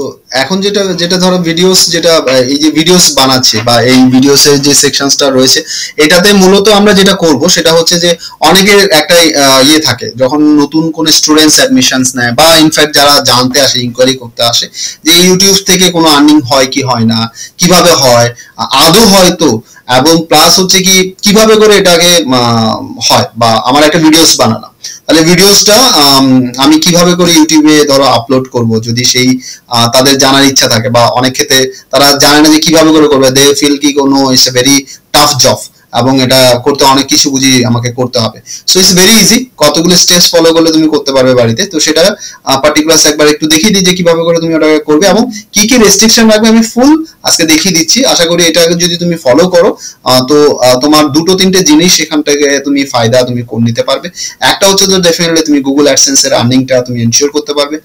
তো এখন যেটা যেটা ধরো ভিডিওস, যেটা এই যে ভিডিওস বানাচ্ছে বা এই ভিডিওসের যে সেকশনসটা রয়েছে, এটাতে মূলত আমরা যেটা করব সেটা হচ্ছে যে অনেকের একটা ইয়ে থাকে যখন নতুন কোন স্টুডেন্টস অ্যাডমিশনস নেয় বা ইনফ্যাক্ট যারা জানতে আসে, ইনকোয়ারি করতে আসে যে ইউটিউব থেকে কোনো আর্নিং হয় কি হয় না, কিভাবে হয়, আদৌ হয় তো, এবং প্লাস হচ্ছে কি কিভাবে করে এটাকে হয়, বা আমার একটা ভিডিওস বানালাম, তাহলে ভিডিওসটা আমি কিভাবে করে ইউটিউবে ধরো আপলোড করব, যদি সেই তাদের জানার ইচ্ছা থাকে, বা অনেক ক্ষেত্রে তারা জানে না যে কিভাবে করে করবে, দে ফিল কি কোনো it's a very tough job, এবং এটা করতে অনেক কিছু বুঝি আমাকে করতে হবে। সো ইটস ভেরি ইজি, কতগুলো স্টেপস ফলো করলে তুমি করতে পারবে বাড়িতে। তো সেটা পার্টিকুলার একবার একটু দেখিয়ে দিই যে কিভাবে করে তুমি ওটাকে করবে এবং কি কি রেস্ট্রিকশন রাখবে আমি ফুল আজকে দেখিয়ে দিচ্ছি। আশা করি এটা যদি তুমি ফলো করো তো তোমার দুটো তিনটে জিনিস এখান থেকে তুমি ফায়দা তুমি করে নিতে পারবে। একটা হচ্ছে তো ডেফিনেটলি তুমি গুগল অ্যাডসেন্স এর আর্নিংটা তুমি এনশিওর করতে পারবে।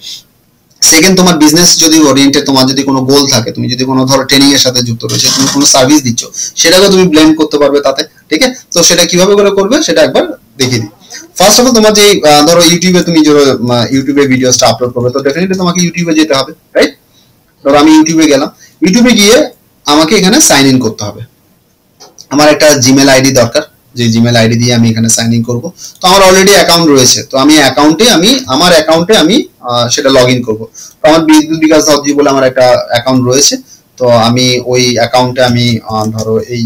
সেকেন্ড, তোমার বিজনেস যদি ওরিয়েন্টেড, তোমার যদি কোনো গোল থাকে, তুমি যদি কোনো ধরো ট্রেনিং এর সাথে যুক্ত রয়েছে, তুমি কোনো সার্ভিস দিচ্ছ, সেটাকে তুমি ব্লেন্ড করতে পারবে তাতে। ঠিক আছে, তো সেটা কিভাবে করে করবে সেটা একবার দেখিয়ে দিই। ফার্স্ট অফ অল, তোমার যে ধরো ইউটিউবে তুমি ইউটিউবে ভিডিওসটা আপলোড করবে, তো ডেফিনেটলি তোমাকে ইউটিউবে যেতে হবে, রাইট? ধরো আমি ইউটিউবে গেলাম, ইউটিউবে গিয়ে আমাকে এখানে সাইন ইন করতে হবে। আমার একটা জিমেল আইডি দরকার, যে জিমেল আইডি দিয়ে আমি এখানে সাইন ইন করবো। তো আমার অলরেডি অ্যাকাউন্ট রয়েছে, তো আমি আমার অ্যাকাউন্টে আমি সেটা লগ ইন করবো। তো আমার বিদ্যুৎ বিকাশ দত্তজি বলে আমার একটা অ্যাকাউন্ট রয়েছে, তো আমি ওই অ্যাকাউন্টে আমি ধরো এই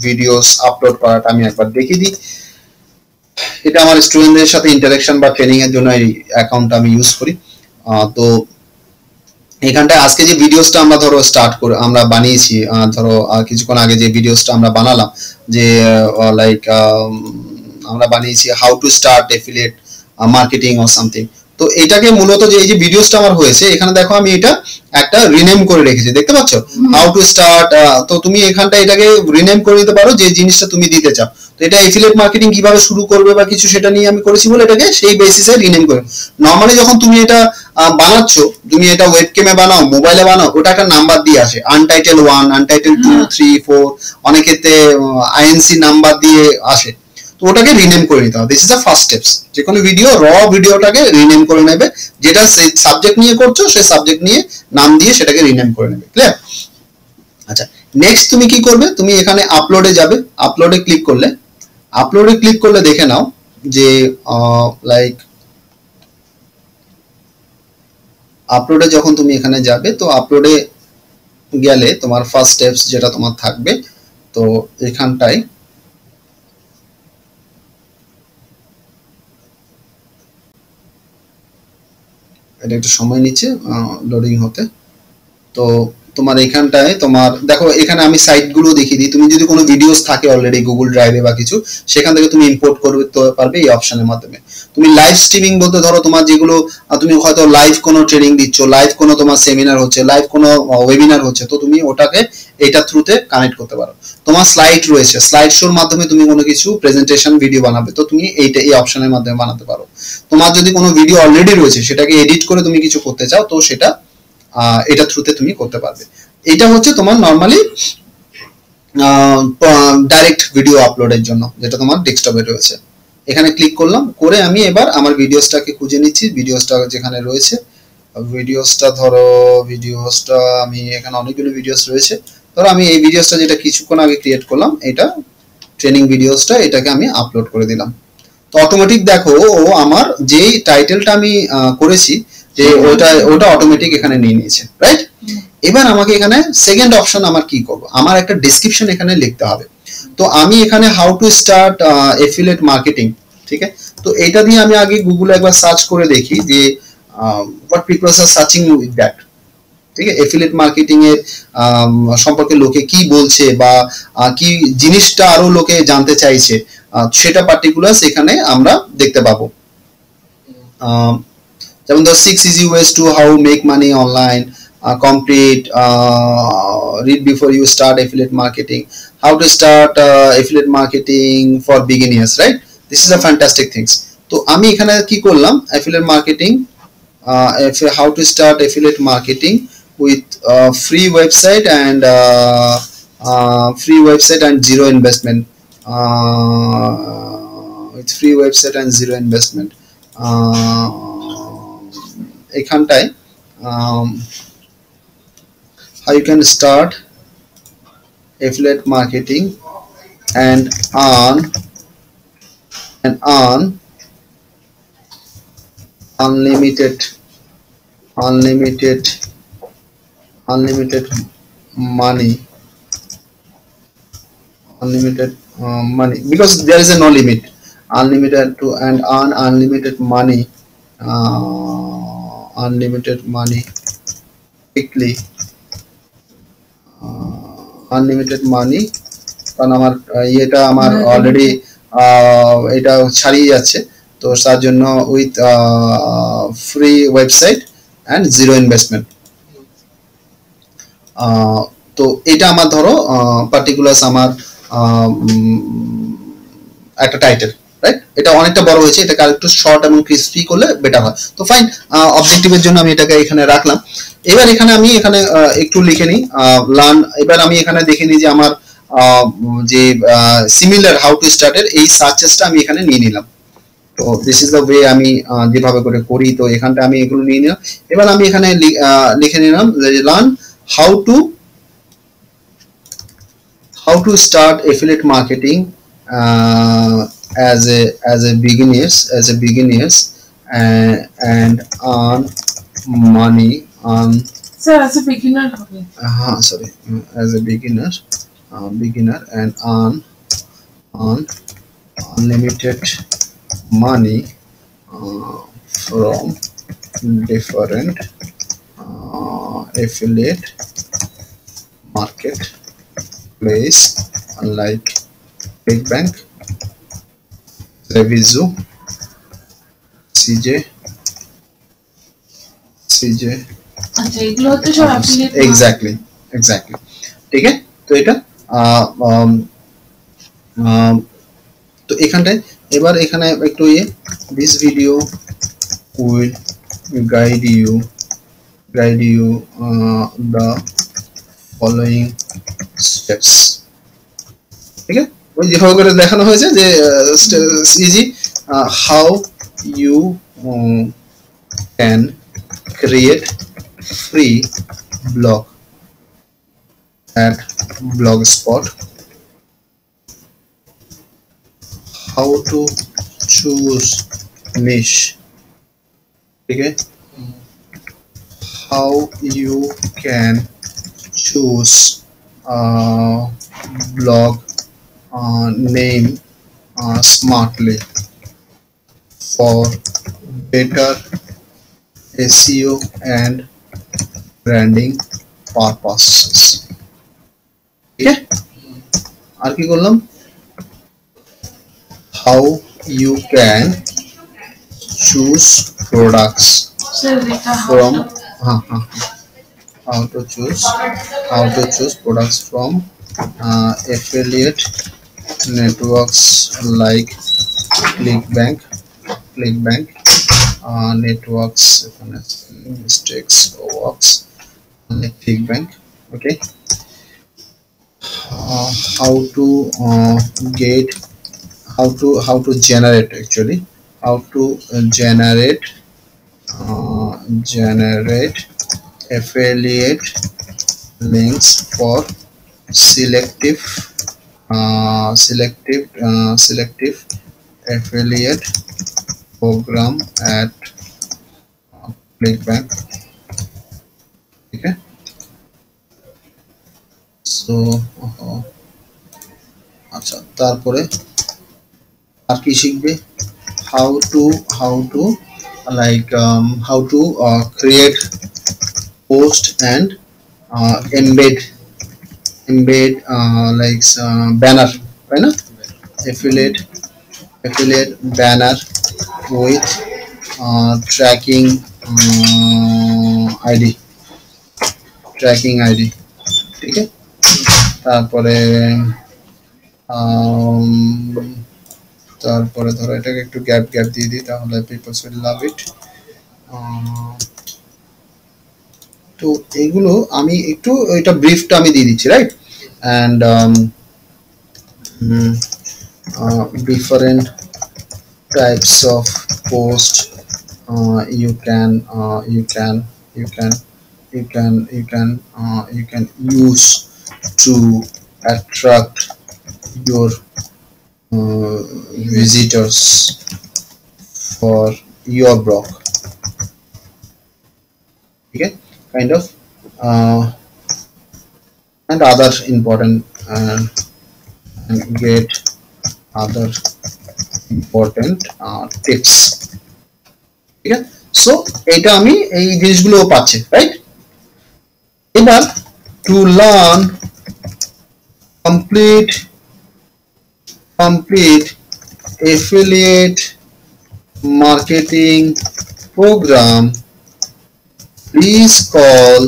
ভিডিওস আপলোড করাটা আমি একবার দেখিয়ে দিই। এটা আমার স্টুডেন্টদের সাথে ইন্টারাকশন বা ট্রেনিং এর জন্য এই অ্যাকাউন্টটা আমি ইউজ করি। তো এখানটায় আজকে যে ভিডিওসটা আমরা ধরো স্টার্ট করে আমরা বানিয়েছি, ধরো কিছুক্ষণ আগে যে ভিডিওসটা আমরা বানালাম, যে লাইক আমরা বানিয়েছি how to start affiliate marketing or something. তো এটাকে মূলত যে এই যে ভিডিওসটা আমার হয়েছে, এখানে দেখো আমি এটা একটা রিনেম করে রেখেছি, দেখতে পাচ্ছ, হাউ টু স্টার্ট। তো তুমি এখানটা এটাকে রিনেম করে দিতে পারো যে জিনিসটা তুমি দিতে চাও। তো এটা এফিলিয়েট মার্কেটিং কিভাবে শুরু করবে বা কিছু, সেটা নিয়ে আমি করেছি বলে এটাকে সেই বেসিসে রিনেম করে। নর্মালি যখন তুমি এটা বানাচ্ছ, তুমি এটা ওয়েবক্যামে বানাও, মোবাইলে বানাও, ওটা একটা নাম্বার দিয়ে আসে, আনটাইটেল 1, আনটাইটেল 2, 3, 4, অনেক ক্ষেত্রে আইএনসি নাম্বার দিয়ে আসে। তো ওটাকে রিনেম করে নিতে হবে। This is the first steps. যে কোনো ভিডিও ভিডিওটাকে রিনেম করে নেবে, যেটা সেই সাবজেক্ট নিয়ে করছো সেই সাবজেক্ট নিয়ে নাম দিয়ে সেটাকে রিনেম করে নেবে। ক্লিয়ার? আচ্ছা, নেক্সট তুমি কি করবে, তুমি এখানে আপলোডে যাবে। আপলোডে ক্লিক করলে দেখে নাও যে লাইক আপলোডে যখন তুমি এখানে যাবে, তো আপলোডে গেলে তোমার ফার্স্ট স্টেপস যেটা তোমার থাকবে, তো এখানটায় এটা একটু সময় নিচ্ছে লোডিং হতে। তো তোমার এখানটায় তোমার দেখো, এখানে আমি সাইটগুলো দেখিয়ে দিই। তুমি যদি কোনো ভিডিওস থাকে অলরেডি গুগল ড্রাইভে বা কিছু, সেখান থেকে তুমি ইম্পোর্ট করতে পারবে এই অপশনের মাধ্যমে। তুমি লাইভ স্ট্রিমিং বলতে ধরো তোমার যেগুলো তুমি হয়তো লাইভ কোনো ট্রেনিং দিচ্ছ, লাইভ কোনো তোমার সেমিনার হচ্ছে, লাইভ কোনো ওয়েবিনার হচ্ছে, তো তুমি ওটাকে এটা থ্রুতে কানেক্ট করতে পারো। তোমার স্লাইড রয়েছে, স্লাইড শোর মাধ্যমে তুমি কোনো কিছু প্রেজেন্টেশন ভিডিও বানাবে, তো তুমি এই অপশনের মাধ্যমে বানাতে পারো। তোমার যদি কোনো ভিডিও অলরেডি রয়েছে, সেটাকে এডিট করে তুমি কিছু করতে চাও, তো সেটা এটা থ্রুতে তুমি করতে পারবে। এটা হচ্ছে তোমার নরমালি ডাইরেক্ট ভিডিও আপলোডের জন্য, যেটা তোমার ডেস্কটপে রয়েছে। এখানে ক্লিক করলাম, করে আমি এবার আমার ভিডিওসটাকে খুঁজে নিচ্ছি। ভিডিওসটা যেখানে রয়েছে, ভিডিওসটা আমি এখানে অনেকগুলো ভিডিওস রয়েছে। ধরো আমি এই ভিডিওসটা যেটা কিছুক্ষণ আগে ক্রিয়েট করলাম, এটা ট্রেনিং ভিডিওসটা, এটাকে আমি আপলোড করে দিলাম। তো অটোমেটিক দেখো ও আমার যেই টাইটেলটা আমি করেছি, যে ওটা অটোমেটিক এখানে নিয়ে নিয়েছে, রাইট? এবার আমাকে এখানে সেকেন্ড অপশন আমার কি করব, আমার একটা ডেসক্রিপশন এখানে লিখতে হবে। তো আমি এখানে how to start affiliate marketing, ঠিক আছে, তো এটা দিয়ে আমি আগে গুগলে একবার সার্চ করে দেখি যে what people R searching with that. ঠিক আছে, এফিলিয়েট মার্কেটিং এর সম্পর্কে লোকে কি বলছে, বা কি জিনিসটা আরো লোকে জানতে চাইছে, সেটা পার্টিকুলার এখানে আমরা দেখতে পাবো। যেমন ধর 6 easy ways to how make money online, complete read before you start affiliate marketing, how to start affiliate marketing for beginners, right? This is a fantastic things. তো আমি এখানে কি করলাম, affiliate marketing, how to start affiliate marketing with free website and zero investment, with free website and zero investment। এখানটায় how you can start affiliate marketing and earn unlimited unlimited unlimited money, money, because there is a no limit, unlimited to and earn unlimited money quickly, unlimited money, কারণ আমার ইয়েটা আমার already এটা ছাড়িয়ে যাচ্ছে, তো তার জন্য with free website and zero investment. তো এটা আমার ধরো পার্টিকুলার আমার একটা টাইটেল, রাইট? এটা অনেকটা বড় হয়েছে, এটাকে আরেকটু শর্ট এবং ক্রিস্পি করলে বেটার হয়। তো ফাইন, অবজেক্টিভের জন্য আমি এটাকে এখানে রাখলাম। এবার এখানে আমি একটু লিখে নিই লার্ন। এবার আমি এখানে দেখে নিই যে আমার যে সিমিলার হাউ টু স্টার্টের এই সার্চেসটা আমি এখানে নিয়ে নিলাম। তো দিস ইজ দ্য ওয়ে আমি যেভাবে করে করি, তো এখানটা আমি এগুলো নিয়ে নিলাম। এবার আমি এখানে লিখে নিলাম learn how to start affiliate marketing as a beginners and earn money on sir as a beginner sorry as a beginner and earn unlimited money from different affiliate market place like ClickBank, Revizu, CJ আচ্ছা এগুলো হচ্ছে সব affiliate, exactly ঠিক আছে। তো এটা তো এখানটায় এবার এখানে একটু this video will guide you the following steps, ঠিক আছে? ওই যেভাবে করে দেখানো হয়েছে যে easy how you can create free blog at Blogspot, how to choose niche, ठीक है, how you can choose blog name smartly for better SEO and branding purposes, ठीक है? আর কি করলাম, how you can choose products from how to choose products from affiliate networks like ClickBank networks, mistakes works like ClickBank, okay? How to get how to generate actually how to generate affiliate links for selective affiliate program at ClickBank, ठीक है? So আচ্ছা তারপরে আর কি শিখবে, how to create post and embed like banner, right? affiliate banner with tracking ID, ঠিক আছে? তারপরে ধরো এটাকে একটু গ্যাপ দিয়ে দিই, তাহলে পিপলস উইল লাভ ইট। তো এগুলো আমি একটু এটা ব্রিফটা আমি দিয়ে দিচ্ছি, right? And different types of post you can you can use to attract your visitors for your blog. Okay, kind of and other important and get other important tips. ঠিক আছে, সো এটা আমি এই জিনিসগুলো পাচ্ছি, রাইট? এবার to learn complete affiliate marketing program, please call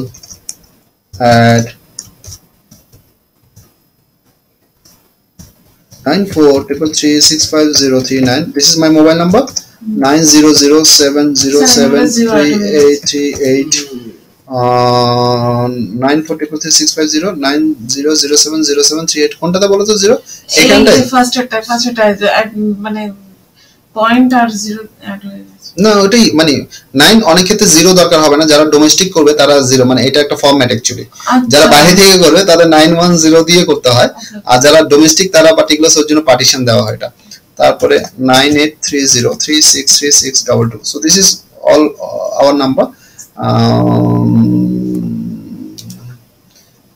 at 9433365039. This is my mobile number, 9007073838. 9433365090070738. কোনটাতে বলো তো 0? এখানটায় ফার্স্ট এটা মানে পয়েন্ট আর 0 অ্যাড হয়ে গেছে। না ওটাই মানে 9 অনেক ক্ষেত্রে 0 দরকার হবে না, যারা ডোমেস্টিক করবে তারা 0, মানে এটা একটা ফরম্যাট অ্যাকচুয়ালি। যারা বাইরে থেকে করবে তাদের 910 দিয়ে করতে হয়, আর যারা ডোমেস্টিক তারা পার্টিকুলার এর জন্য পার্টিশন দেওয়া হয় এটা। তারপরে 9830363622. So this is all our number.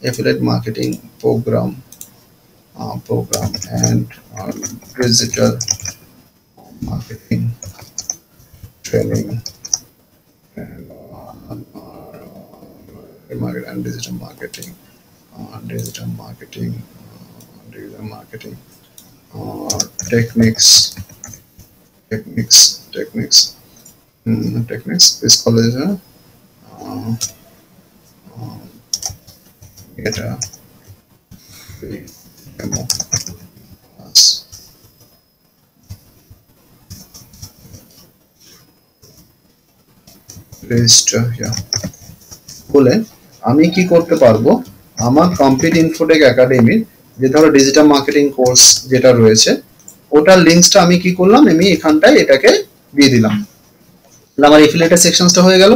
affiliate marketing program and digital marketing training and digital marketing techniques. This college get a free demo class. Register here. বলে আমি কি করতে পারবো, আমার কমপ্লিট ইনফোটেক একাডেমির যে ধরো ডিজিটাল মার্কেটিং কোর্স যেটা রয়েছে ওটার লিংকসটা আমি কি করলাম, আমি এখানটায় এটাকে দিয়ে দিলাম, আমার এফিলিয়েটেড সেকশনসটা হয়ে গেল।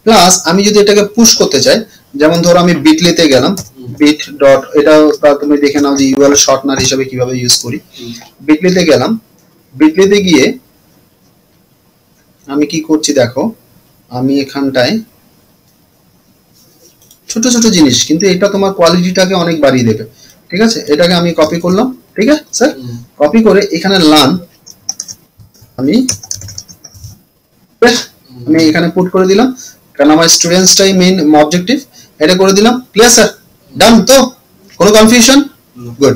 প্লাস আমি যদি এটাকে পুশ করতে চাই, যেমন ধরো আমি বিটলিতে গেলাম, bit dot এটা তুমি দেখে নাও যে ইউআরএল শর্টনার হিসেবে কিভাবে ইউজ করি। বিটলিতে গেলাম, বিটলিতে গিয়ে আমি কি করছি দেখো, আমি এখানটায় ছোট ছোট জিনিস, কিন্তু এটা তোমার কোয়ালিটিটাকে অনেক বাড়িয়ে দেবে। ঠিক আছে, এটাকে আমি কপি করলাম, ঠিক আছে স্যার, কপি করে এখানে লার্ন আমি এখানে পুট করে দিলাম, কারণ আমার স্টুডেন্টসটাই মেইন অবজেক্টিভ, এটা করে দিলাম। Clear sir? ডান তো? কোনো কনফিউশন? গুড।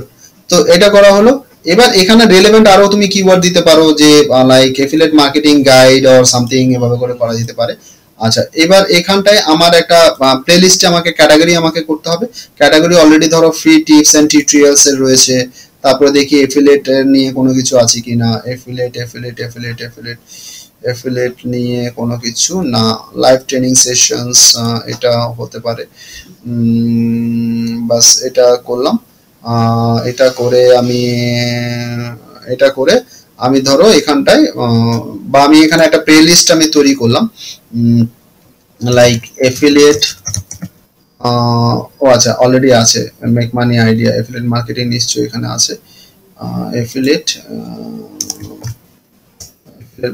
তো এটা করা হলো। এবার এখানে রিলেভেন্ট আরো তুমি কিওয়ার্ড দিতে পারো, যে like affiliate marketing guide or something, এভাবে করে করা যেতে পারে। আচ্ছা, এবার এখানটায় আমার একটা প্লেলিস্টে আমাকে ক্যাটাগরি আমাকে করতে হবে। ক্যাটাগরি অলরেডি ধরো ফ্রি টিপস এন্ড টিউটোরিয়ালস এর রয়েছে, তারপরে দেখি এফিলিয়েট নিয়ে কোনো কিছু আছে কিনা, এফিলিয়েট নিয়ে কোনো কিছু না, লাইভ ট্রেনিং সেশনস এটা হতে পারে। বাস এটা করলাম। এটা করে আমি ধরো এখানটায় বা আমি এখানে একটা প্লে লিস্ট আমি তৈরি করলাম, লাইক এফিলিয়েট, ও আচ্ছা অলরেডি আছে, make money idea, affiliate marketing নিশ্চয়ই এখানে আছে, affiliate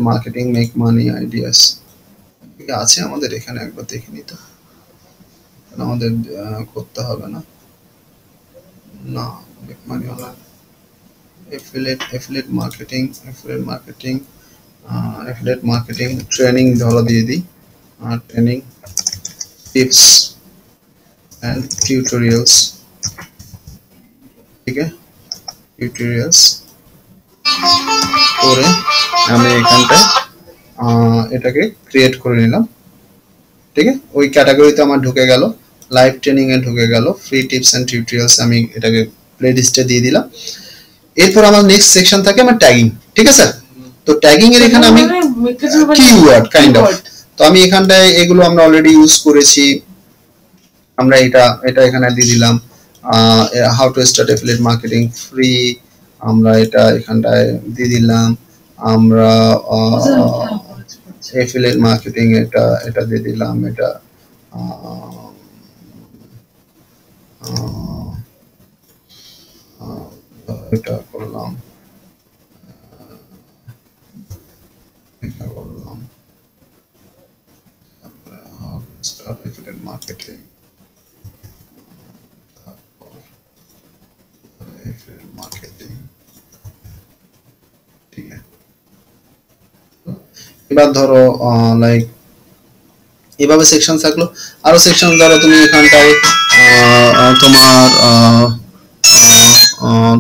marketing make money ideas আছে আমাদের এখানে, একবার দেখে নিতে, আমাদের করতে হবে না, make money online, affiliate marketing training ধরো দিয়ে দিই, ট্রেনিং টিপস এন্ড টিউটোরিয়ালস, ঠিক আছে, টিউটোরিয়ালস করে আমি এখানটায় এটাকে ক্রিয়েট করে নিলাম। ঠিক আছে, ওই ক্যাটাগরিতে আমার ঢুকে গেল, লাইভ ট্রেনিং এ ঢুকে গেল, ফ্রি টিপস এন্ড টিউটোরিয়ালস আমি এটাকে প্লেলিস্টে দিয়ে দিলাম। এরপর আমার নেক্সট সেকশন থাকে আমার ট্যাগিং। ঠিক আছে, তো ট্যাগিং এর এখানে আমি কিওয়ার্ড কাইন্ড অফ, তো আমি এখানটায় এগুলো আমরা অলরেডি ইউজ করেছি, আমরা এটা এখানে দিয়ে দিলাম, how to start affiliate marketing free, আমরা এটা এখানটায় দিয়ে দিলাম, আমরা এফিলিয়েট মার্কেটিং এটা দিয়ে দিলাম, এটা এটা করলাম, এটা করলাম affiliate marketing, affiliate marketing, ঠিক আছে। এবার ধরো লাইক এভাবে সেকশন থাকলো, আরো সেকশন ধরো তুমি এখানটায় তোমার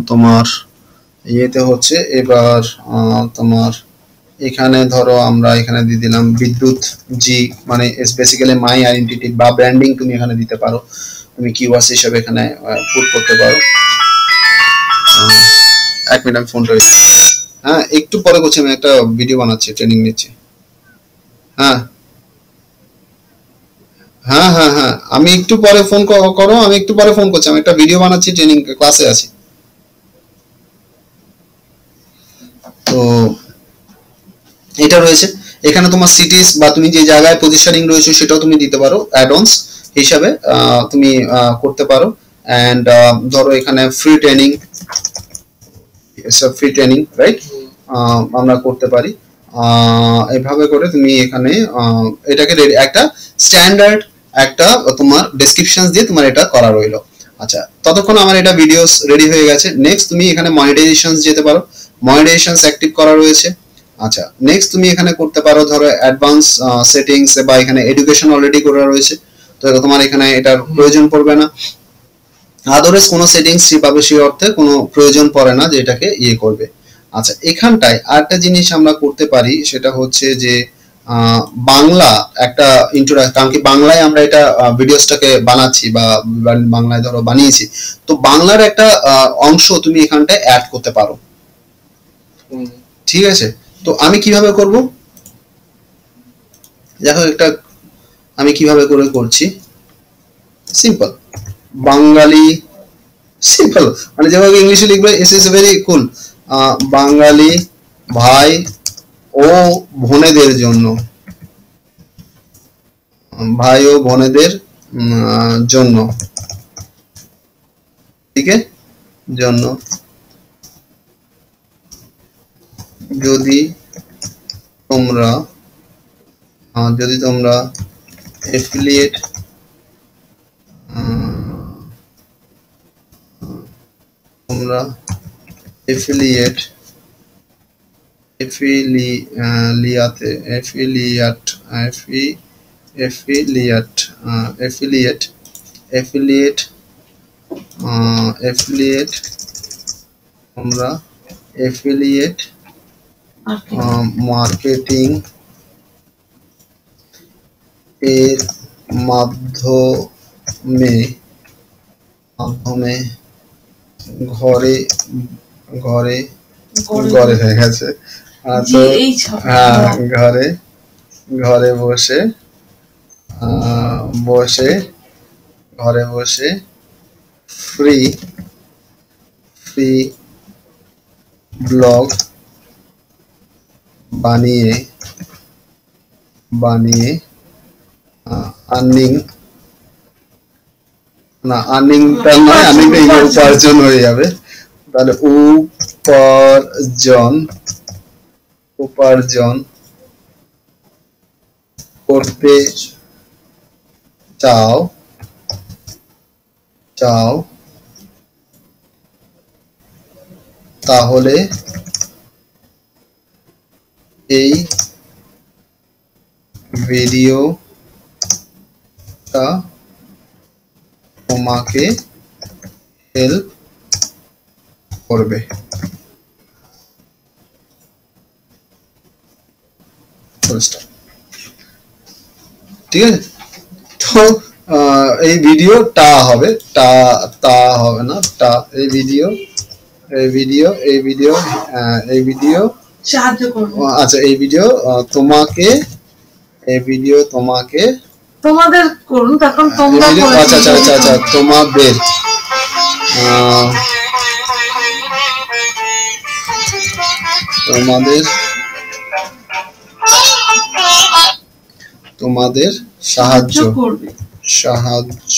তোমার ইয়েতে হচ্ছে এবার তোমার এখানে ধরো আমরা এখানে দিয়ে দিলাম বিদ্যুৎ জি, মানে বেসিক্যালি মাই আইডেন্টিটি বা ব্র্যান্ডিং তুমি এখানে দিতে পারো, তুমি কিওয়ার্ডস হিসেবে এখানে পুট করতে পারো। এক মিনিট আমি ফোনটা রেখে, হ্যাঁ একটু পরে করছি, আমি একটা ভিডিও বানাচ্ছি, ট্রেনিং নিচ্ছি। হ্যাঁ হ্যাঁ হ্যাঁ হ্যাঁ আমি একটু পরে ফোন করো, আমি একটু পরে ফোন করছি, আমি একটা ভিডিও বানাচ্ছি, ট্রেনিং ক্লাসে আছি। তো এটা রয়েছে এখানে তোমার সিটিজ বা তুমি যে জায়গায় পজিশনিং রয়েছে সেটাও তুমি দিতে পারো অ্যাড-অনস হিসাবে, তুমি করতে পারো। এন্ড ধরো এখানে free training, free training right, আমরা করতে পারি। এইভাবে করে তুমি এখানে এটাকে একটা স্ট্যান্ডার্ড একটা তোমার ডেসক্রিপশন দিয়ে তোমার এটা করা রইলো। আচ্ছা ততক্ষণ আমার এটা ভিডিওস রেডি হয়ে গেছে। নেক্সট তুমি এখানে মনিটাইজেশন যেতে পারো, মনিটাইজেশন অ্যাক্টিভ করা রয়েছে। আচ্ছা নেক্সট তুমি এখানে করতে পারো ধরো অ্যাডভান্স সেটিংস, বা এখানে এডুকেশন অলরেডি করা রয়েছে, তো তোমার এখানে এটার প্রয়োজন পড়বে না। আদারওয়াইজ কোনো সেটিংস সেভাবে সেই অর্থে কোনো প্রয়োজন পড়ে না যে এটাকে ইয়ে করবে। আচ্ছা এখানটায় আরেকটা জিনিস আমরা করতে পারি, সেটা হচ্ছে যে বাংলা একটা ইন্ট্রোডাকশন, কারণ কি বাংলায় আমরা এটা ভিডিওসটাকে বানাচ্ছি বা বাংলায় ধরো বানিয়েছি, তো বাংলার একটা অংশ তুমি এখানটায় অ্যাড করতে পারো। ঠিক আছে, তো আমি কিভাবে করব দেখো, একটা আমি কিভাবে করে করছি, সিম্পল বাঙালি, সিম্পল মানে যেভাবে ইংলিশে লিখবে ইস ইজ ভেরি কুল, বাঙালি ভাই ও বোনেদের জন্য, ভাই ও বোনেদের জন্য, ঠিক আছে জন্য, যদি তোমরা এফিলিয়েট তোমরা এফিলিয়েট এফিলিয়াতে affiliate affiliate affiliate affiliate affiliate তোমরা এফিলিয়েট মার্কেটিং এর মাধ্যমে ঘরে ঘরে ঘরে হয়ে গেছে, তো হ্যাঁ ঘরে ঘরে বসে ঘরে বসে ফ্রি ব্লগ বানিয়ে আর্নিং না, আর্নিংটা নয়, আর্নিংটা উপার্জন হয়ে যাবে, তাহলে উপার্জন করতে চাও তাহলে এই ভিডিওটা তোমাকে হেল্প করবে। ঠিক আছে, তো এই ভিডিওটা হবে, তা হবে না, টা এই ভিডিও সাহায্য করবে। আচ্ছা এই ভিডিও তোমাকে তোমাদের করুন, তখন তোমরা আচ্ছা আচ্ছা আচ্ছা আচ্ছা তোমাদের তোমাদের সাহায্য করবে, সাহায্য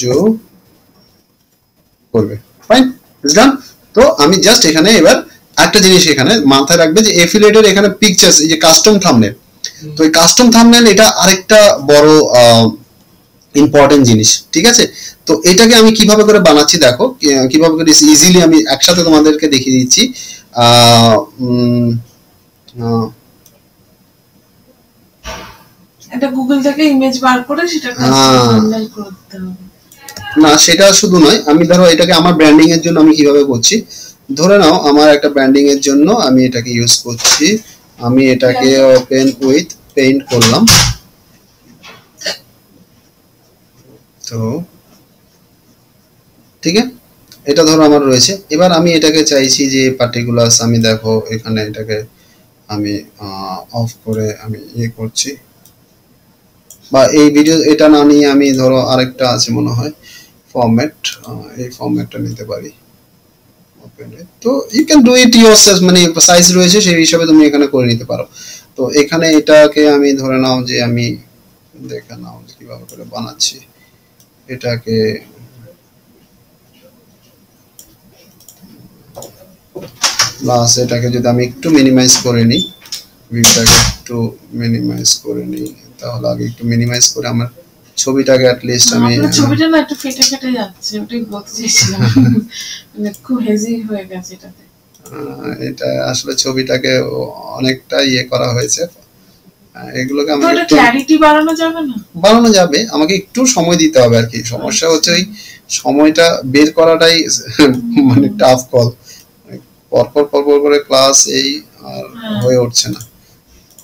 করবে। ফাইন, বুঝলাম। তো আমি জাস্ট এখানে এবার একটা জিনিস এখানে মাথায় রাখবে যে এফিলিয়েটের এখানে পিকচার্স, এই যে কাস্টম থাম্বনেল, তো এই কাস্টম থাম্বনেল এটা আরেকটা বড় ইম্পর্টেন্ট জিনিস, ঠিক আছে? তো এটাকে আমি কিভাবে করে বানাচ্ছি দেখো, কিভাবে করে ইজিলি আমি একসাথে তোমাদেরকে দেখিয়ে দিচ্ছি। এটা গুগল থেকে ইমেজ বার করে সেটা কাস্টম থাম্বনেল করতে হবে। না, সেটা শুধু নয়, আমি ধরো এটাকে আমার ব্র্যান্ডিং এর জন্য আমি কিভাবে করছি, ধরে নাও আমার একটা ব্র্যান্ডিং এর জন্য আমি এটাকে ইউজ করছি, আমি এটাকে ওপেন উইথ পেইন্ট করলাম। তো ঠিক আছে, এটা ধরো আমার রয়েছে। এবার আমি এটাকে চাইছি যে পার্টিকুলারস, আমি দেখো এখানে এটাকে আমি অফ করে আমি ইয়ে করছি, বা এই ভিডিও এটা না নিয়ে আমি ধরো আরেকটা আছে মনে হয় ফরম্যাট, এই ফরম্যাটটা নিতে পারি। তো you can do it yourself, মানে সাইজ রয়েছে সেই হিসাবে তুমি এখানে করে নিতে পারো। তো এখানে এটাকে আমি ধরে নাও যে আমি দেখে নাও কিভাবে করে বানাচ্ছি এটাকে। প্লাস এটাকে যদি আমি একটু মিনিমাইজ করে নিই, ভিউটাকে একটু মিনিমাইজ করে নিই, তাহলে আগে একটু মিনিমাইজ করে আমার ছবিটাকে অ্যাট লিস্ট আমি, ছবিটা না একটু ফেটে ফেটে যাচ্ছে, ওটাই বলতে চাইছিলাম, মানে খুব হেজি হয়ে গেছে এটাতে। এটা আসলে ছবিটাকে অনেকটা ইয়ে করা হয়েছে, এগুলোকে আমাকে একটু ক্ল্যারিটি বাড়ানো যাবে না? বাড়ানো যাবে, আমাকে একটু সময় দিতে হবে আর কি। সমস্যা হচ্ছে ওই সময়টা বের করাটাই মানে টাফ কল, পরপর পরপর করে ক্লাস এই আর হয়ে উঠছে না,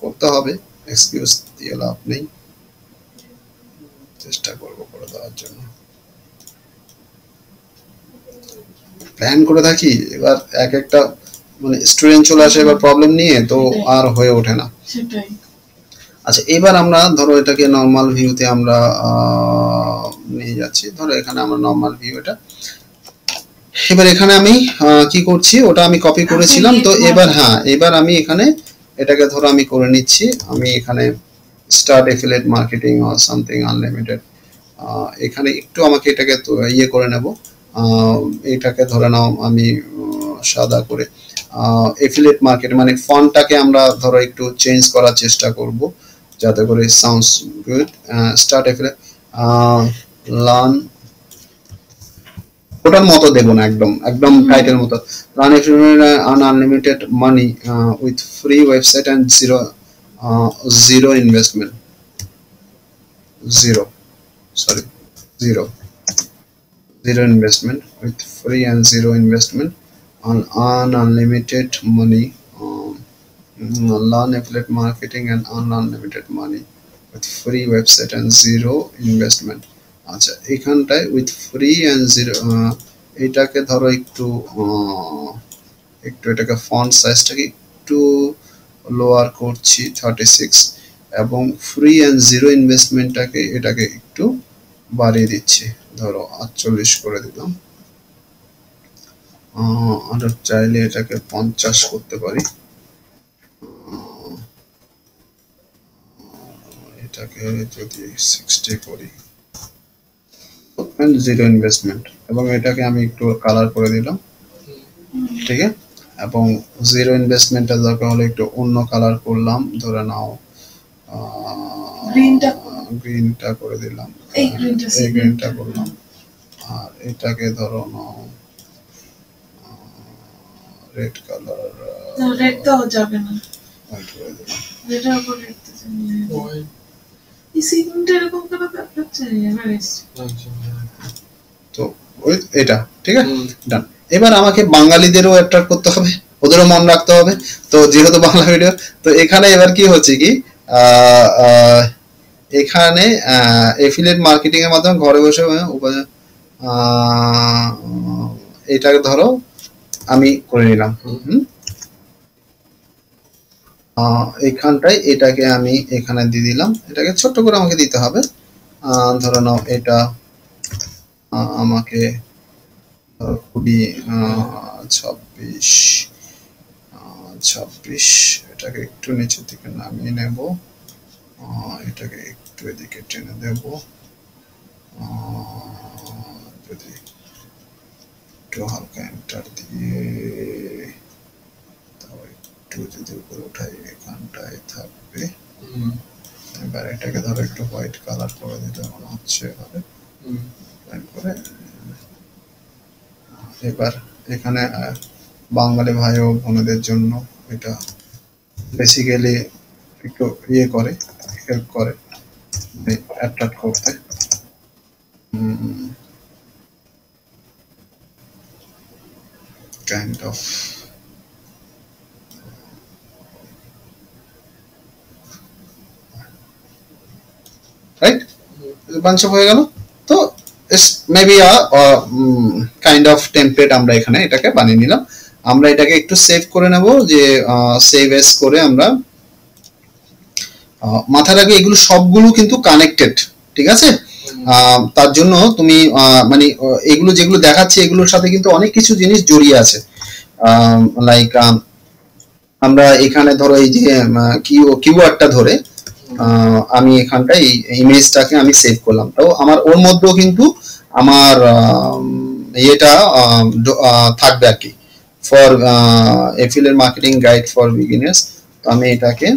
করতে হবে, এক্সকিউজ দিয়ে লাভ নেই, চেষ্টা করবো করে দেওয়ার জন্য, প্ল্যান করে থাকি। এবার এক একটা মানে স্টুডেন্ট চলে আসে এবার প্রবলেম নিয়ে, তো আর হয়ে ওঠে না। সেটাই। আচ্ছা, এবার আমরা ধরো এটাকে নরমাল ভিউতে আমরা নিয়ে যাচ্ছি, ধরো এখানে আমরা নরমাল ভিউ এটা। এবার এখানে আমি কি করছি, ওটা আমি কপি করেছিলাম, তো এবার এবার আমি এখানে এটাকে ধরো আমি করে নিচ্ছি, আমি এখানে start affiliate marketing or something unlimited, এখানে একটু আমাকে এটাকে ইয়ে করে নেব, এটাকে ধরে নাও আমি সাদা করে এফিলিয়েট মার্কেট মানে ফন্টটাকে আমরা ধরো একটু চেঞ্জ করার চেষ্টা করব যাতে করে sounds good. Start affiliate learn, ওটার মতো দেব না, একদম একদম টাইটেল মতো, run unlimited money with free website and zero investment, zero investment with free and zero investment on unlimited money, learn affiliate marketing and unlimited money with free website and zero investment। আচ্ছা, এখানটায় with free and zero, এটাকে ধরো একটু একটু এটাকে font সাইজটাকে একটু lower করছি 36, এবং ফ্রি অ্যান্ড জিরো ইনভেস্টমেন্টটাকে এটাকে একটু বাড়িয়ে দিচ্ছি, ধরো 48 করে দিলাম। আর চাইলে এটাকে 50 করতে পারি, এটাকে যদি 60 করি, জিরো ইনভেস্টমেন্ট, এবং এটাকে আমি একটু কালার করে দিলাম, ঠিক আছে। এবং জিরো ইনভেস্টমেন্টটা দরকার হলে একটু অন্য কালার করলাম, ধরে নাও গ্রিনটা করে দিলাম, এই গ্রিনটা করলাম, আর এটাকে ধরো নাও রেড কালার, রেড তো যাবে না, রেডের উপর রেড তো যাবে, এই সিগন্যালটা এরকম করে দেখাচ্ছে এভারেস্ট। তো ওই এটা ঠিক আছে, ডান। এবার আমাকে বাঙালিদেরও অ্যাট্রাক্ট করতে হবে, ওদেরও মন রাখতে হবে, তো যেহেতু বাংলা ভিডিও, তো এখানে এবার কি হচ্ছে কি এখানে এফিলিয়েট মার্কেটিং এর মাধ্যমে ঘরে বসে এটাকে ধরো আমি করে নিলাম, এখানটায় এটাকে আমি এখানে দিয়ে দিলাম, এটাকে ছোট্ট করে আমাকে দিতে হবে, ধরে নাও এটা আমাকে 26 এটাকে একটু নিচের দিকে নামিয়ে নেব, এটাকে একটু এদিকে টেনে দেব, যদি একটু হালকা এন্টার দিয়ে তাও একটু যদি উপরে উঠাই এখানটায় থাকবে। এবার এটাকে ধরো একটু হোয়াইট কালার করে দিতে মনে হচ্ছে এভাবে করে। এবার এখানে বাঙালি ভাই ও বোনদের জন্য এটা বেসিক্যালি একটু ইয়ে করে, হেল্প করে অ্যাট্রাক্ট করতে। কাইন্ড অফ রাইট, বাঞ্চ হয়ে গেল। তো মেবি কাইন্ড অফ টেমপ্লেট আমরা এখানে এটাকে বানিয়ে নিলাম। আমরা এটাকে একটু সেভ করে নেব, যে সেভ এস করে আমরা মাথায় রাখবে এগুলো সবগুলো কিন্তু কানেক্টেড, ঠিক আছে? তার জন্য তুমি মানে এগুলো যেগুলো দেখাচ্ছে এগুলোর সাথে কিন্তু অনেক কিছু জিনিস জড়িয়ে আছে। লাইক আমরা এখানে ধরো এই যে কিওয়ার্ডটা ধরে আমি এখানটায় এই ইমেজটাকে আমি সেভ করলাম, তো আমার ওর মধ্যেও কিন্তু আমার এটা থাকবে আর কি, for affiliate marketing guide for beginners. তো আমি এটাকে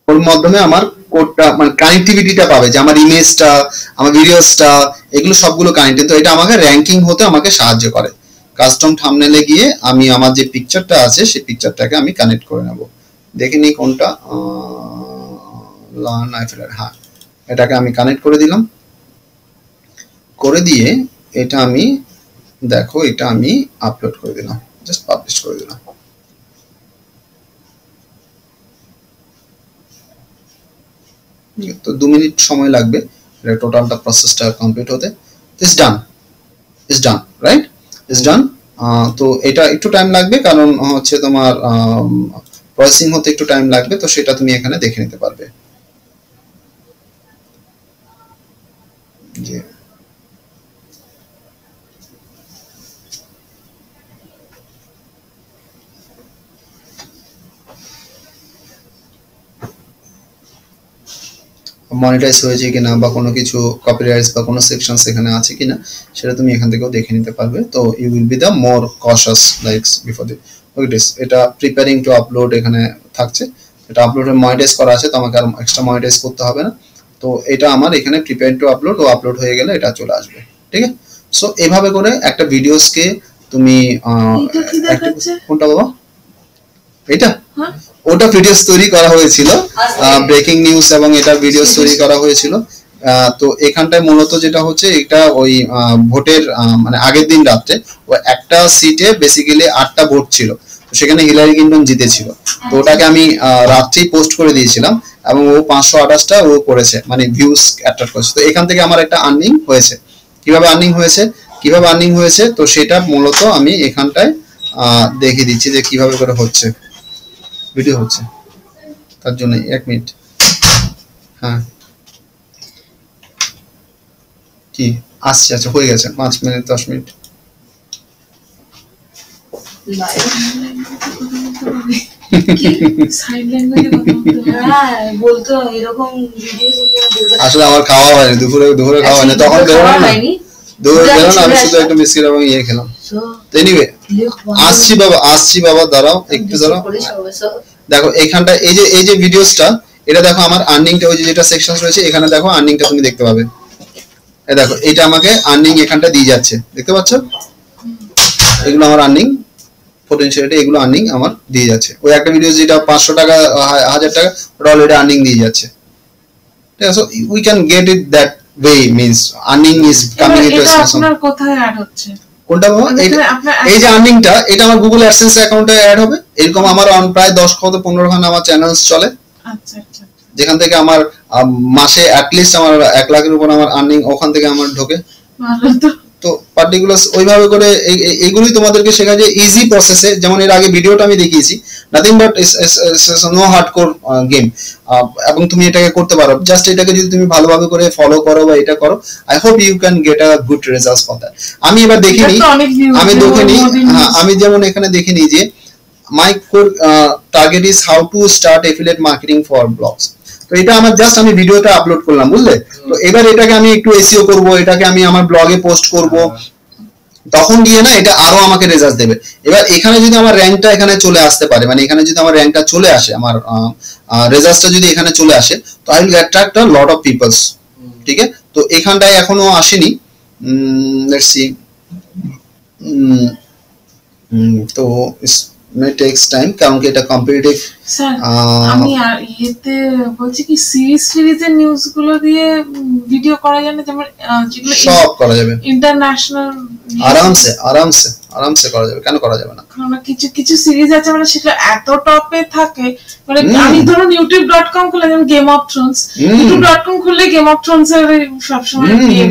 ওর মাধ্যমে আমার কোডটা মানে কানেক্টিভিটিটা পাবে, যে আমার ইমেজটা, আমার ভিডিওসটা, এগুলো সবগুলো কানেক্টেড। তো এটা আমাকে র্যাঙ্কিং হতে আমাকে সাহায্য করে। কাস্টম থাম্বনেলে গিয়ে আমি আমার যে পিকচারটা আছে সেই পিকচারটাকে আমি কানেক্ট করে নেব। দেখে নিই কোনটা, লার্ন আইফেলার, হ্যাঁ এটাকে আমি কানেক্ট করে দিলাম। করে দিয়ে এটা আমি দেখো এটা আমি আপলোড করে দিলাম, জাস্ট পাবলিশ করে দিলাম। তো 2 মিনিট সময় লাগবে এটা টোটালটা প্রসেসটা কমপ্লিট হতে। Is done, is done, right, is done. তো এটা একটু টাইম লাগবে, কারণ হচ্ছে তোমার প্রসেসিং হতে একটু টাইম লাগবে, তো সেটা তুমি এখানে দেখে নিতে পারবে। যে মনিটাইজ হয়েছে কিনা বা কোনো কিছু কপিরাইটস বা কোনো সেকশন এখানে আছে কিনা সেটা তুমি এখান থেকেও দেখে নিতে পারবে। তো you will be the more cautious likes before the এটা প্রিপেয়ারিং টু আপলোড এখানে থাকছে, এটা আপলোডে মনিটাইজ করা আছে, তো আমাকে আর এক্সট্রা মনিটাইজ করতে হবে না। তো এটা আমার এখানে প্রিপেয়ারিং টু আপলোড, ও আপলোড হয়ে গেলে এটা চলে আসবে, ঠিক আছে? সো এভাবে করে একটা ভিডিওসকে তুমি কোনটা বাবা এটা ওটা ভিডিওস তৈরি করা হয়েছিল, ব্রেকিং নিউজ এবং এটা ভিডিওস তৈরি করা হয়েছিল। তো এখানটায় মূলত যেটা হচ্ছে এটা ওই ভোটের মানে আগের দিন রাত্রে ও একটা সিটে বেসিক্যালি 8টা ভোট ছিল, তো সেখানে হিলারি ক্লিনটন জিতেছিল। তো ওটাকে আমি রাত্রেই পোস্ট করে দিয়েছিলাম এবং ও 528টা ও করেছে, মানে ভিউজ অ্যাট্রাক্ট করেছে। তো এখান থেকে আমার একটা আর্নিং হয়েছে। কিভাবে আর্নিং হয়েছে তো সেটা মূলত আমি এখানটায় দেখিয়ে দিচ্ছি যে কিভাবে করে হচ্ছে, ভিডিও হচ্ছে। তার জন্য 1 মিনিট, হ্যাঁ কি আসছে, আচ্ছা হয়ে গেছে 5 মিনিট 10 মিনিট। আসলে আমার খাওয়া হয়নি, দুপুরে খাওয়া হয়নি, তখন বেরোনো না, দুপুরে বেরোনো, আমি শুধু একটু বিস্কিট এবং ইয়ে খেলাম। এনিওয়ে আসছি বাবা, দাঁড়াও একটু দাঁড়াও। দেখো এখানটা এই যে ভিডিওসটা, এটা দেখো আমার আর্নিংটা, ওই যে যেটা সেকশন রয়েছে এখানে দেখো আর্নিংটা তুমি দেখতে পাবে। এই দেখো এটা আমাকে আর্নিং এখানটা দিয়ে যাচ্ছে, দেখতে পাচ্ছ? এগুলো আমার আর্নিং পটেনশিয়ালিটি, এগুলো আর্নিং আমার দিয়ে যাচ্ছে। ওই একটা ভিডিও যেটা 500 টাকা 1000 টাকা ওটা অলরেডি আর্নিং দিয়ে যাচ্ছে, ঠিক আছে? We can get it that way, means earning is coming into a system. আপনার কোথায় অ্যাড হচ্ছে কোনটা বাবা? এই যে আর্নিংটা এটা আমার গুগল অ্যাডসেন্স অ্যাকাউন্টে অ্যাড হবে। এরকম আমার প্রায় 10 থেকে 15 খানা আমার চ্যানেলস চলে, আচ্ছা আচ্ছা, যেখান থেকে আমার মাসে অ্যাট লিস্ট আমার 1 লাখের উপর আমার আর্নিং ওখান থেকে আমার ঢোকে। তো পার্টিকুলার ওইভাবে করে এইগুলোই তোমাদেরকে শেখা যায় ইজি প্রসেসে। যেমন এর আগে ভিডিওটা আমি দেখিয়েছি, nothing but no hardcore game, এবং তুমি এটাকে করতে পারো। জাস্ট এটাকে যদি তুমি ভালোভাবে করে ফলো করো বা এটা করো, I hope you can get a good results for that. আমি এবার দেখিনি, আমি যেমন এখানে দেখিনি যে my target is how to start affiliate marketing for blogs. তো এটা আমার জাস্ট আমি ভিডিওটা আপলোড করলাম, বুঝলে? তো এবার এটাকে আমি একটু এসইও করব, এটাকে আমি আমার ব্লগে পোস্ট করব, তখন গিয়ে না এটা আরো আমাকে রেজাল্ট দেবে। এবার এখানে যদি আমার র্যাঙ্কটা এখানে চলে আসতে পারে, মানে এখানে যদি আমার র্যাঙ্কটা চলে আসে, আমার রেজাল্টটা যদি এখানে চলে আসে, তো I will attract a lot of peoples. ঠিক আছে, তো এখানটায় এখনো আসেনি, লেটস সি। তো টেক্স টাইম, কারণ কি এটা কম্পিটিটিভ। স্যার আমি ইয়েতে বলছি কি সিরিজের নিউজগুলো দিয়ে ভিডিও করা যায় না, যেমন যেগুলো সব করা যাবে ইন্টারন্যাশনাল, আরামসে করা যাবে, কেন করা যাবে না? কারণ কিছু কিছু সিরিজ আছে মানে সেটা এত টপে থাকে, মানে আমি ধরুন youtube.com খুলে, যেমন গেম অফ থ্রোনস, youtube.com খুললে গেম অফ থ্রোনস এর সবসময় দিয়ে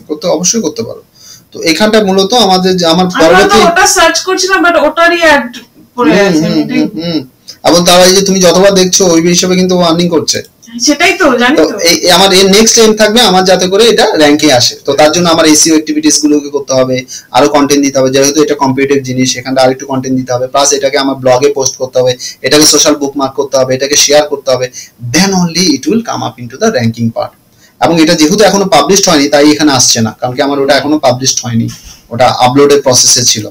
করতে অবশ্যই করতে পারো। তো এখানটা মূলত আমাদের আমার পরবর্তী, ওটা সার্চ করছিলাম বাট ওটারই অ্যাড পড়ে আছে। এবং তার যে তুমি যতবার দেখছো ওই হিসেবে কিন্তু আর্নিং করছে, সেটাই তো জানি। তো এই আমার এর নেক্সট এম থাকবে আমার যাতে করে এটা র‍্যাঙ্কে আসে। তো তার জন্য আমার এসইও অ্যাক্টিভিটিস গুলোকে করতে হবে, আরো কন্টেন্ট দিতে হবে, যেহেতু এটা কম্পিটিটিভ জিনিস, এখানটা আরেকটু কন্টেন্ট দিতে হবে, প্লাস এটাকে আমার ব্লগে পোস্ট করতে হবে, এটাকে সোশ্যাল বুকমার্ক করতে হবে, এটাকে শেয়ার করতে হবে, then only it will come up into the ranking part. এবং এটা যেহেতু এখনো পাবলিশড হয়নি তাই এখানে আসছে না, কারণ কি আমার ওটা এখনো পাবলিশড হয়নি, ওটা আপলোডের প্রসেসে ছিল,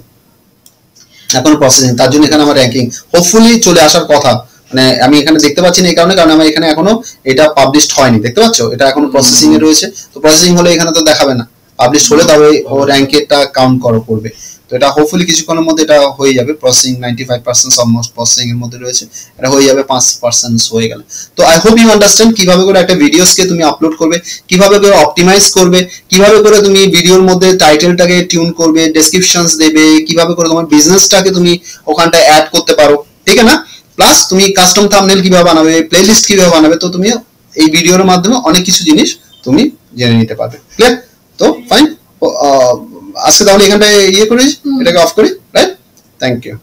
এখনো প্রসেসিং। তার জন্য এখানে আমার র‍্যাঙ্কিং হোপফুলি চলে আসার কথা, মানে আমি এখানে দেখতে পাচ্ছি না এই কারণে, কারণ আমার এখানে এখনো এটা পাবলিশড হয়নি, দেখতে পাচ্ছ এটা এখনো প্রসেসিং এ রয়েছে। তো প্রসেসিং হলে এখানে তো দেখাবে না, পাবলিশড হলে তবে ও র‍্যাঙ্কেরটা কাউন্ট করবে। তো এটা হোপফুলি কিছুক্ষণের মধ্যে এটা হয়ে যাবে, প্রসেসিং 95% অলমোস্ট প্রসেসিং এর মধ্যে রয়েছে, এটা হয়ে যাবে 5% হয়ে গেলে। তো আই হোপ ইউ আন্ডারস্ট্যান্ড কিভাবে করে একটা ভিডিওসকে তুমি আপলোড করবে, কিভাবে করে অপটিমাইজ করবে, কিভাবে করে তুমি ভিডিওর মধ্যে টাইটেলটাকে টিউন করবে, ডেসক্রিপশনস দেবে, কিভাবে করে তোমার বিজনেসটাকে তুমি ওখানটায় অ্যাড করতে পারো, ঠিক আছে না? প্লাস তুমি কাস্টম থাম্বনেল কিভাবে বানাবে, প্লেলিস্ট কিভাবে বানাবে, তো তুমি এই ভিডিওর মাধ্যমে অনেক কিছু জিনিস তুমি জেনে নিতে পারবে। ক্লিয়ার? তো ফাইন, আজকে তাহলে এখানটায় ইয়ে করি, এটাকে অফ করি, রাইট? Thank you.